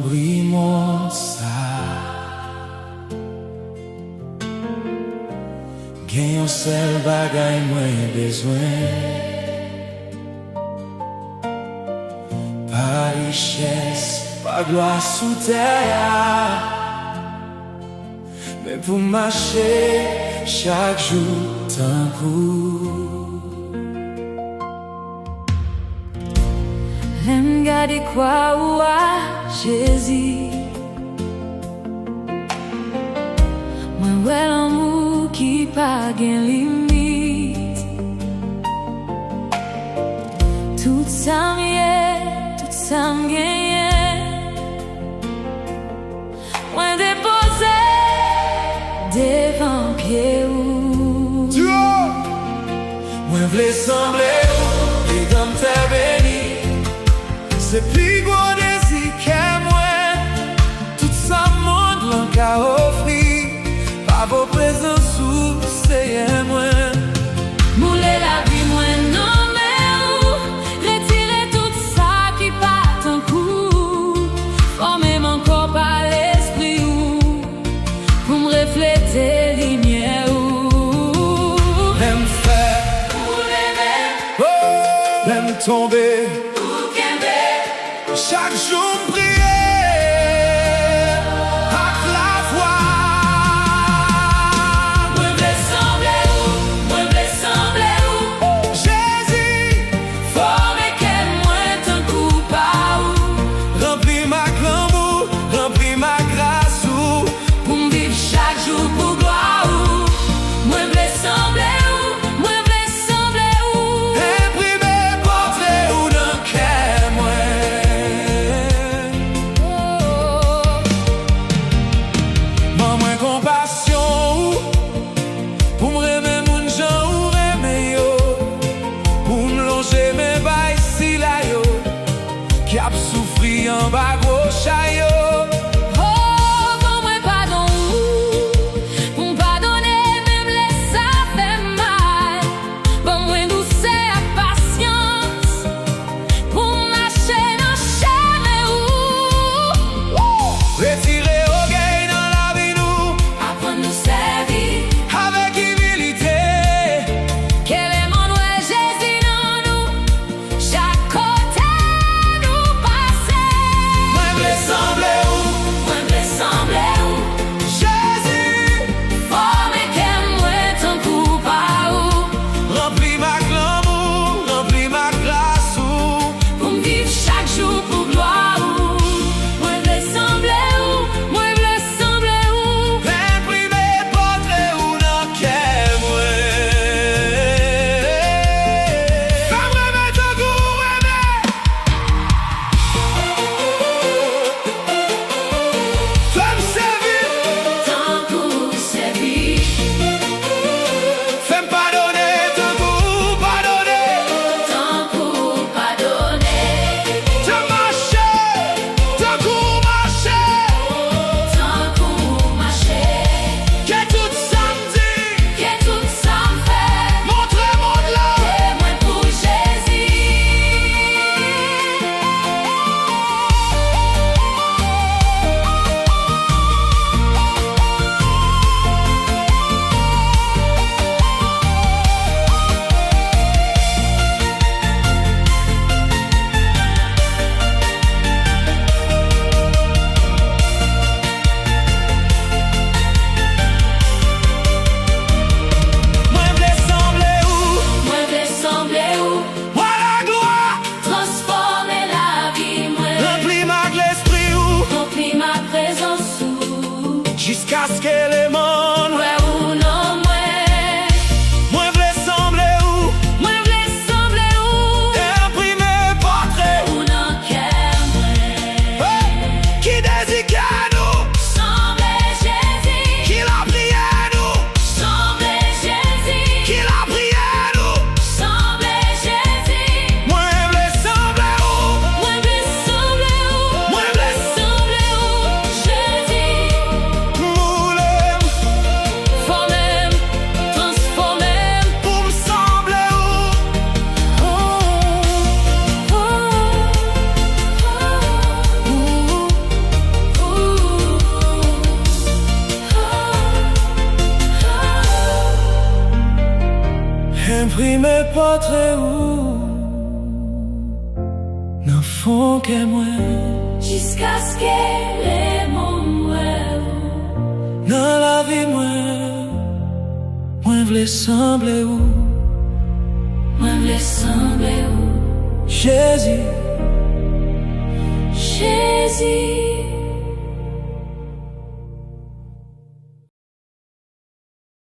brimo sa gen yon sel bagay mwen bezwen pa richesse, pa gloire sous terre mais pour marcher chaque jour tant coup L'aime garder quoi ou à Jésus Moi ouais l'amour qui pas gain limite Tout ça m'gagne Moi déposé devant pied ou Moi v'lais sembler et comme t'es béni C'est plus gros désir qu'à moi Tout ça monde l'en qu'a offrir Par vos présences ou c'est moi Mouler la vie moi non mais ou Retirer tout ça qui part en coup Former mon corps par l'esprit ou Pour me refléter lumière ou L'aime faire Oh, l'aime tomber Chaque jour prier avec la foi Moi v'lais sembler ou Jésus Former qu'elle moi tant coup pas ou Remplis ma glamour, remplis ma grâce ou Pour me vivre chaque jour pour gloire ou Moi v'lais sembler ou Imprimer portrait ou dans cœur moi Moins compassion pour me remettre mon gens ou remettre yo pour me longer mes bails si la yo qui a souffri en bas gros chayo Oh, bon moi pardon pour me pardonner même les ça fait mal Bon moi douceur patience pour marcher dans chemin ou retirer au gain dans la vie nous Apprendre nous servir avec humilité Quel est mon ouais Jésus dans nous Chaque côté nous passer Moi v'lais sembler ou Jésus Former qu'elle moi tant coup pas ou remplis ma glamour, remplis ma grâce ou Pour me vivre chaque jour pour gloire ou Moi v'lais sembler ou imprimer portrait ou dans cœur moi Femme remettre un goût Femme servir tant coup servir Femme pardonner ton goût pardonner tant coup pardonner Te marcher ton goût marcher tant coup marcher Que tout samedi Que tout ça me fait montre monde là Témoin pour Jésus Moi v'lais sembler ou Moi v'lais sembler ou Moi la gloire Transformer la vie moi remplis ma l'esprit ou Remplis ma présence ou jusqu'à ce que les mondes Ouais ou non moi Moi v'lais sembler ou Moi v'lais sembler ou imprimer portrait Ou non qu'elle moi qui désire qu'à nous Sembler Jésus qui l'a prié à nous Sembler Jésus qui l'a prié à nous Sembler Jésus Moi v'lais sembler ou Moi v'lais sembler ou Moi v'lais Sembler ou Jésus mouler exprimer pas très haut, n'en font que moi. Jusqu'à ce que les mots dans la vie moi v'lais sembler où, moi v'lais sembler où, Jésus, Jésus.